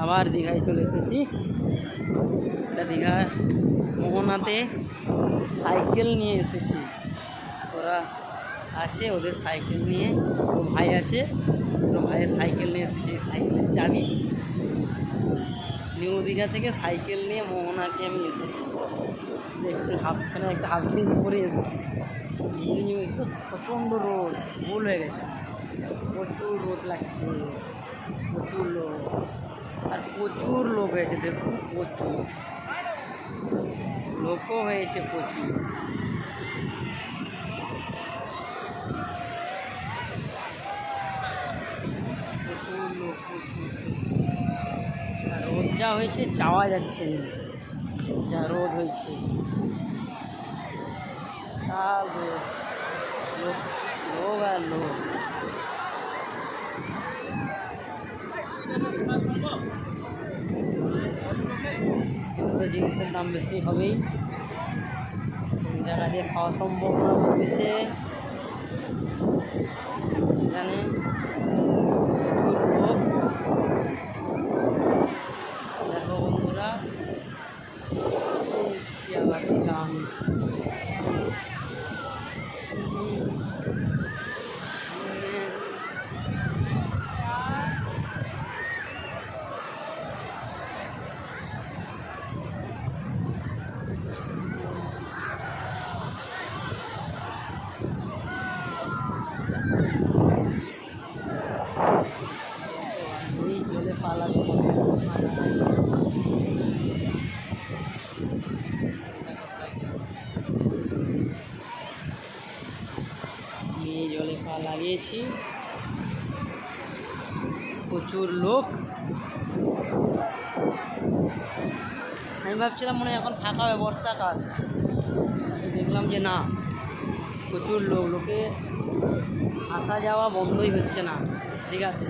আবার দীঘায় চলে এসেছি। এটা দীঘা মোহনাতে সাইকেল নিয়ে এসেছি। ওরা আছে, ওদের সাইকেল নিয়ে, ও ভাই আছে, ওর ভাইয়ের সাইকেল নিয়ে এসেছি। সাইকেলের চাবি নিউ দীঘা থেকে সাইকেল নিয়ে মোহনাকে আমি এসেছি। একটু একটা হাফ প্যান্ট পরে এসেছি। একটু প্রচণ্ড রোদ, ভুল হয়ে গেছে, প্রচুর রোদ লাগছে, প্রচুর লোক, আর প্রচুর লোক হয়েছে। দেখুন প্রচুর লোকও হয়েছে, প্রচুর। প্রচুর লোক, প্রচুর। আর রোদ যা হয়েছে চাওয়া যাচ্ছে না, যা রোদ হয়েছে, সব লোক, লোক আর লোক। কিন্তু জিনিসের দাম বেশি হবেই, জায়গা দিয়ে খাওয়া সম্ভব না বলছে। এখানে প্রচুর লোক। দেখো বন্ধুরা, আবার দাম জলে পালাবে। নিয়ে জলে পা লাগিয়েছি, প্রচুর লোক। আমি ভাবছিলাম মনে হয় এখন ফাঁকা হবে, বর্ষাকাল, দেখলাম যে না, প্রচুর লোক। লোকে আসা যাওয়া বন্ধই হচ্ছে না, ঠিক আছে।